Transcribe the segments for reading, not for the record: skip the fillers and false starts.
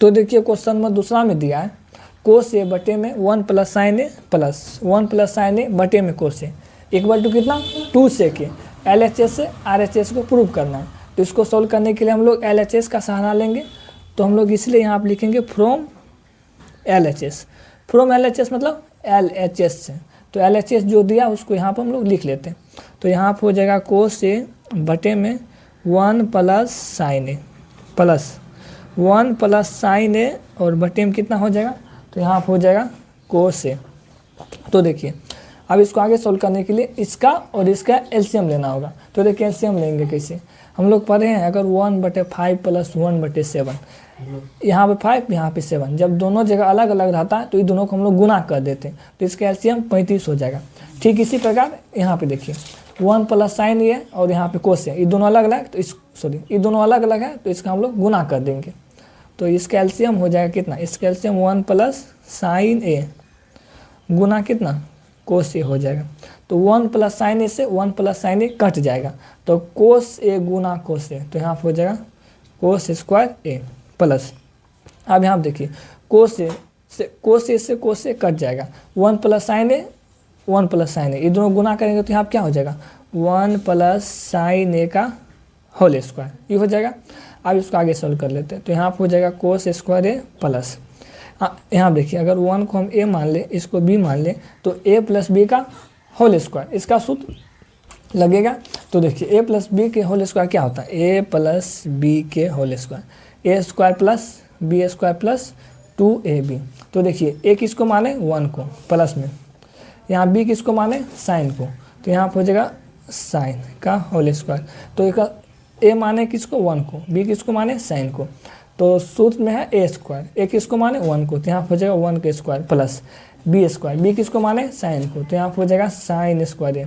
तो देखिए क्वेश्चन में दूसरा में दिया है कोस ए बटे में 1 प्लस साइन ए प्लस 1 प्लस साइन ए बटे में कोस ए इक्वल टू कितना 2 सेक LHS से RHS को प्रूव करना है। तो इसको सॉल्व करने के लिए हम लोग LHS का सहारा लेंगे। तो हम लोग इसलिए यहाँ पर लिखेंगे फ्रॉम LHS। फ्रॉम LHS मतलब LHS से। तो LHS जो दिया उसको यहाँ पर हम लोग लिख लेते हैं। तो यहाँ पर हो जाएगा कोस ए बटे में 1 प्लस साइन ए प्लस 1 प्लस साइन ए और बटे में कितना हो जाएगा, तो यहाँ पर हो जाएगा कोस ए। तो देखिए अब इसको आगे सोल्व करने के लिए इसका और इसका एलसीएम लेना होगा। तो देखिए एलसीएम लेंगे कैसे, हम लोग पढ़े हैं अगर 1/5 प्लस 1/7, यहाँ पे 5 यहाँ पे 7, जब दोनों जगह अलग अलग रहता है तो ये दोनों को हम लोग गुना कर देते हैं। तो इसका एलसीएम 35 हो जाएगा। ठीक इसी प्रकार यहाँ पे देखिए 1 प्लस साइन ए और यहाँ पे कोस है, ये दोनों अलग अलग, तो ये दोनों अलग अलग है तो इसका हम लोग गुना कर देंगे। तो इसका एलसीएम हो जाएगा कितना, इसका एलसीएम 1 प्लस साइन ए गुना कितना कोस ए हो जाएगा। तो 1 प्लस साइन ए से 1 प्लस साइन ए कट जाएगा, तो कोस ए गुना कोस ए, तो यहाँ पर हो जाएगा कोस स्क्वायर ए प्लस। अब यहाँ देखिए कोस ए से कोस ए कट जाएगा, 1 प्लस साइन ए 1 प्लस साइन ए, ये दोनों गुना करेंगे तो यहाँ क्या हो जाएगा 1 प्लस साइन ए का होल स्क्वायर, ये हो जाएगा। अब इसको आगे सॉल्व कर लेते हैं। तो यहाँ पर हो जाएगा कोस स्क्वायर ए प्लस, यहाँ देखिए अगर 1 को हम a मान ले, इसको b मान ले, तो a प्लस बी का होल स्क्वायर इसका सूत्र लगेगा। तो देखिए a प्लस बी के होल स्क्वायर क्या होता है, a प्लस बी के whole square, a square plus B square plus 2ab। तो देखिए a किसको माने 1 को प्लस में, यहाँ b किसको माने साइन को, तो यहाँ पर हो जाएगा साइन का होल स्क्वायर। तो एक a माने किसको 1 को, b किसको माने साइन को, तो सूत्र में है a स्क्वायर, a किसको माने 1 को, तो यहाँ हो जाएगा 1 का square plus b square, b किसको माने साइन को, तो यहाँ हो जाएगा साइन स्क्वायर ए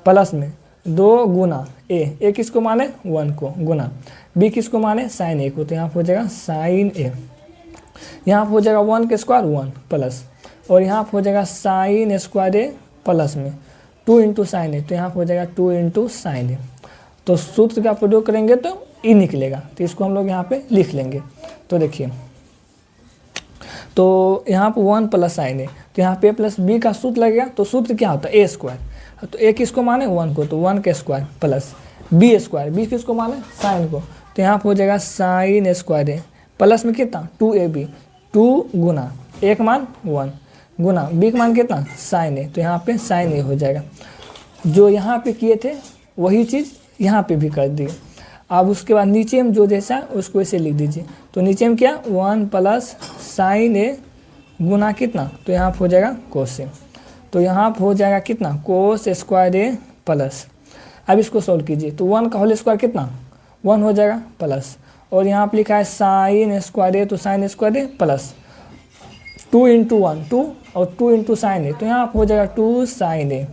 प्लस में 2 गुना a किसको माने 1 को गुना b किसको माने साइन ए को, तो यहाँ हो जाएगा साइन ए, यहाँ हो जाएगा 1 का स्क्वायर 1 प्लस, और यहाँ हो जाएगा साइन स्क्वायर ए प्लस में 2 इंटू साइन ए, तो यहाँ हो जाएगा 2 इंटू साइन ए। तो सूत्र का प्रयोग करेंगे तो ई निकलेगा, तो इसको हम लोग यहाँ पे लिख लेंगे। तो देखिए तो यहाँ पर 1 प्लस साइन ए, तो यहाँ पे प्लस बी का सूत्र लगेगा। तो सूत्र क्या होता है ए स्क्वायर, तो ए किसको माने 1 को, तो 1 का square plus B square, B किसको माने साइन को, तो यहाँ पर हो जाएगा साइन स्क्वायर ए प्लस में कितना 2ab, 2 गुना एक मान 1 गुना बी का मान कितना साइन ए, तो यहाँ पे साइन ए हो जाएगा। जो यहाँ पे किए थे वही चीज़ यहाँ पे भी कर दिए। अब उसके बाद नीचे में जो जैसा उसको ऐसे लिख दीजिए। तो नीचे में क्या 1 प्लस साइन ए गुना कितना, तो यहाँ पर हो जाएगा कोस ए, तो यहाँ पर हो जाएगा कितना कोस स्क्वायर ए प्लस। अब इसको सॉल्व कीजिए, तो 1 का होल स्क्वायर कितना 1 हो जाएगा प्लस, और यहाँ पर लिखा है साइन स्क्वायर ए, तो साइन स्क्वायर ए प्लस 2 इंटू 1 2 और 2 इंटू साइन ए, तो यहाँ पर हो जाएगा 2 साइन ए,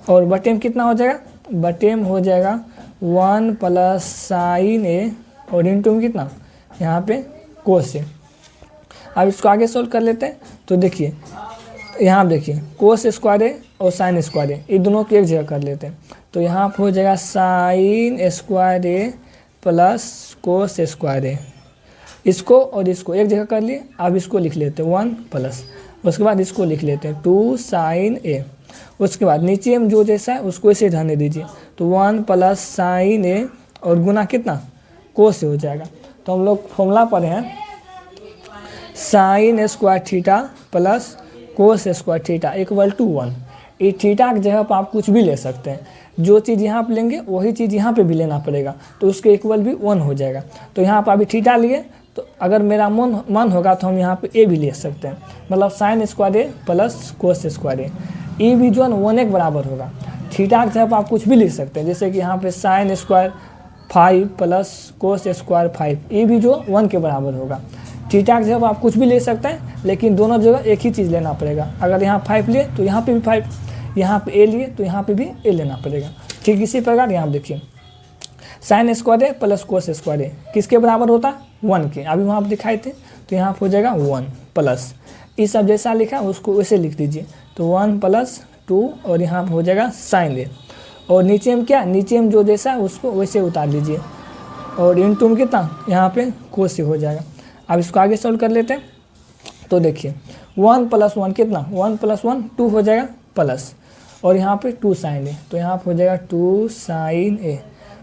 और बटे में कितना हो जाएगा, बटे में हो जाएगा 1 प्लस साइन ए और इंटू में कितना यहाँ पे कोस ए। अब इसको आगे सोल्व कर लेते हैं। तो देखिए यहाँ देखिए कोस स्क्वायर ए और साइन स्क्वायर ए, ये दोनों को एक जगह कर लेते हैं। तो यहाँ पर हो जाएगा साइन स्क्वायर ए प्लस कोस स्क्वायर ए, इसको और इसको एक जगह कर लिए। अब इसको लिख लेते हैं 1 प्लस, उसके बाद इसको लिख लेते हैं 2 साइन ए, उसके बाद नीचे में जो जैसा है उसको ऐसे रहने दीजिए। तो 1 प्लस साइन ए और गुना कितना कोस ए हो जाएगा। तो हम लोग फॉर्मूला पढ़े हैं sine square theta plus cos square theta equal to 1। ये थीटा की जगह पर आप कुछ भी ले सकते हैं, जो चीज़ यहाँ पे लेंगे वही चीज़ यहाँ पे भी लेना पड़ेगा, तो उसके इक्वल भी 1 हो जाएगा। तो यहाँ पर अभी थीटा लिए, तो अगर मेरा मन होगा तो हम यहाँ पे ए भी ले सकते हैं, मतलब साइन स्क्वायर ए प्लस कोस स्क्वायर ए, ये भी जो है 1 के बराबर होगा। थीटा की जगह पर आप कुछ भी लिख सकते हैं, जैसे कि यहाँ पे sine square 5 plus cos square 5, ये भी जो 1 के बराबर होगा। थीटा की जगह पर आप कुछ भी ले सकते हैं, लेकिन दोनों जगह एक ही चीज़ लेना पड़ेगा। अगर यहाँ 5 लिए तो यहाँ पे भी 5, यहाँ पे ए लिए तो यहाँ पे भी ए लेना पड़ेगा। ठीक इसी प्रकार यहाँ देखिए साइन स्क्वायर ए प्लस कोस स्क्वायर ए किसके बराबर होता है 1 के, अभी वहाँ आप दिखाए थे। तो यहाँ हो जाएगा 1 प्लस, ये सब जैसा लिखा उसको वैसे लिख दीजिए। तो 1 प्लस 2 और यहाँ हो जाएगा साइन ए, और नीचे में क्या नीचे में जो जैसा उसको वैसे उतार लीजिए, और इंटू में कितना यहाँ पे कोस ए हो जाएगा। अब इसको आगे सॉल्व कर लेते हैं। तो देखिए 1 + 1 कितना, 1 + 1 2 हो जाएगा प्लस, और यहाँ पे 2 sin a, तो यहाँ पे हो जाएगा 2 sin a।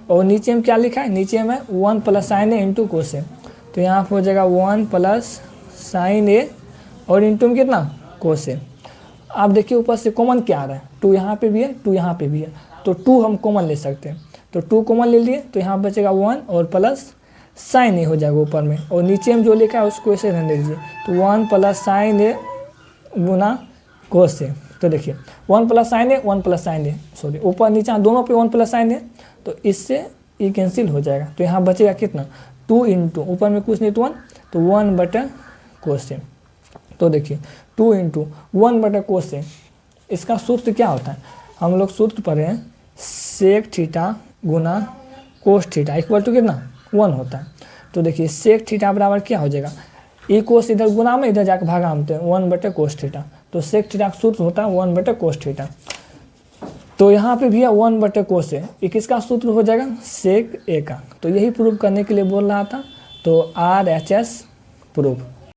और नीचे में क्या लिखा है, नीचे में 1 + sin a × cos a, तो यहाँ पे हो जाएगा 1 + sin a और इंटू में कितना cos a। आप देखिए ऊपर से कॉमन क्या आ रहा है, 2 यहाँ पे भी है 2 यहाँ पे भी है, तो 2 हम कॉमन ले सकते हैं, तो 2 कॉमन ले लिए तो यहाँ बचेगा 1 और प्लस sin a हो जाएगा ऊपर में, और नीचे में जो लिखा है उसको ऐसे रहने दीजिए, तो 1 + sin a Guna cos a। तो देखिए 1 + sin a 1 + sin a, sorry ऊपर नीचे दोनों पे 1 + sin a, तो इससे ये कैंसिल हो जाएगा, तो यहाँ बचेगा कितना 2 × ऊपर में कुछ नहीं तो 1, तो 1/cos a। तो देखिए 2 × 1/cos a, इसका सूत्र क्या होता है, हम लोग सूत्र पढ़े हैं sec थीटा गुना cos थीटा इक्वल टू कितना 1 होता है। तो देखिए sec थीटा बराबर क्या हो जाएगा, ये कोस इधर गुना में इधर जाकर भागा हमते हैं 1/cos थीटा, तो sec थीटा का सूत्र होता है 1/cos थीटा। तो यहाँ पे भी है 1/cos a, ये किसका सूत्र हो जाएगा sec a का। तो यही प्रूव करने के लिए बोल रहा था, तो RHS प्रूफ।